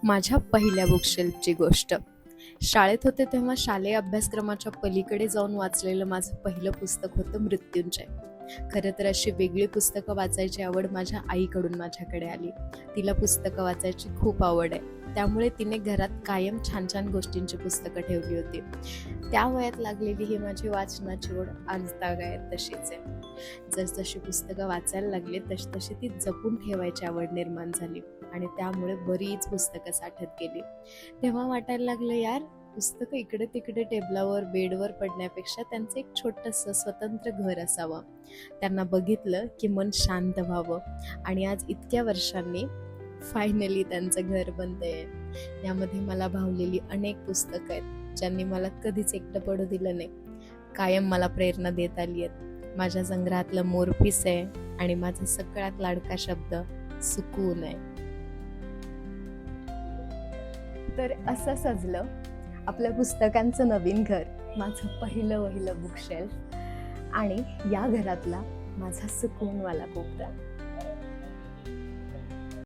माझ्या पहिल्या बुकशेल्फची गोष्ट. शाळेत होते तेव्हा शालेय अभ्यासक्रमाच्या पलीकडे जाऊन वाचलेलं माझं पहिलं पुस्तक होतं मृत्युंजय. खरं तर अशी वेगळी पुस्तकं वाचायची आवड माझ्या आईकडून माझ्याकडे आली. तिला पुस्तकं वाचायची खूप आवड आहे, त्यामुळे तिने घरात कायम छान छान गोष्टींची पुस्तकं ठेवली होती. त्या वयात लागलेली ही माझी वाचनाची ओढ आजतागायत तशीच आहे. जसजशी पुस्तकं वाचायला लागले तशी ती जपून ठेवायची आवड निर्माण झाली आणि त्यामुळे बरीच पुस्तकं साठत गेली. तेव्हा वाटायला लागलं, यार पुस्तकं इकडे तिकडे टेबलावर बेडवर पडण्यापेक्षा त्यांचं एक छोटंसं स्वतंत्र घर असावं, त्यांना बघितलं की मन शांत व्हावं. आणि आज इतक्या वर्षांनी फायनली त्यांचं घर बनतंय. यामध्ये मला भावलेली अनेक पुस्तकं आहेत, ज्यांनी मला कधीच एकटं पडू दिलं नाही, कायम मला प्रेरणा देत आली आहेत. माझ्या संग्रहातलं मोरपीस आहे आणि माझा सगळ्यात लाडका शब्द सुकून आहे. तर असं सजलं आपल्या पुस्तकांचं नवीन घर, माझं पहिलं बुकशेल्फ आणि या घरातला माझा सुकूनवाला कोपरा.